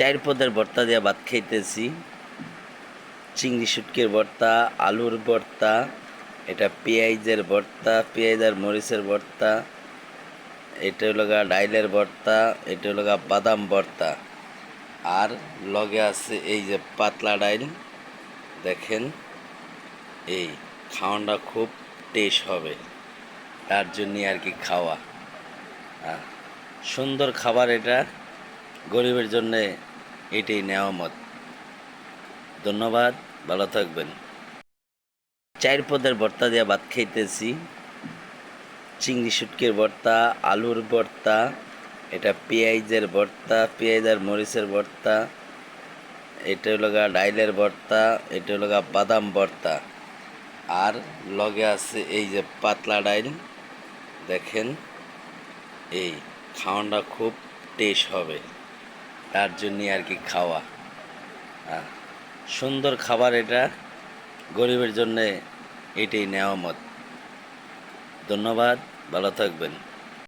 চার পদের ভর্তা দিয়ে ভাত খাইতেছি। চিংড়ি শুটকির ভর্তা, আলুর ভর্তা, এটা পেঁয়াজের ভর্তা, পেঁয়াজ আর মরিচের ভর্তা, এটা হলো ডাইলের ভর্তা, এটা হলো বাদাম ভর্তা, আর লগে আছে এই যে পাতলা ডাইল। দেখেন, এই খাওয়াটা খুব টেস্ট হবে, তার জন্যই আর কি খাওয়া। সুন্দর খাবার এটা, গরিবের জন্যে এটাই নেয়ামত। ধন্যবাদ, ভালো থাকবেন। চার পদের ভর্তা দিয়ে ভাত খাইতেছি। চিংড়ি শুটকির ভর্তা, আলুর ভর্তা, এটা পেঁয়াজের ভর্তা, পেঁয়াজ আর মরিচের ভর্তা, এটা হলো ডাইলের ভর্তা, এটা হলো বাদাম ভর্তা, আর লগে আছে এই যে পাতলা ডাইল। দেখেন, এই খাওয়াটা খুব টেস্ট হবে, তার জন্যই আর কি খাওয়া। সুন্দর খাবার এটা, গরিবের জন্যে এটাই নেয়ামত। ধন্যবাদ, ভালো থাকবেন।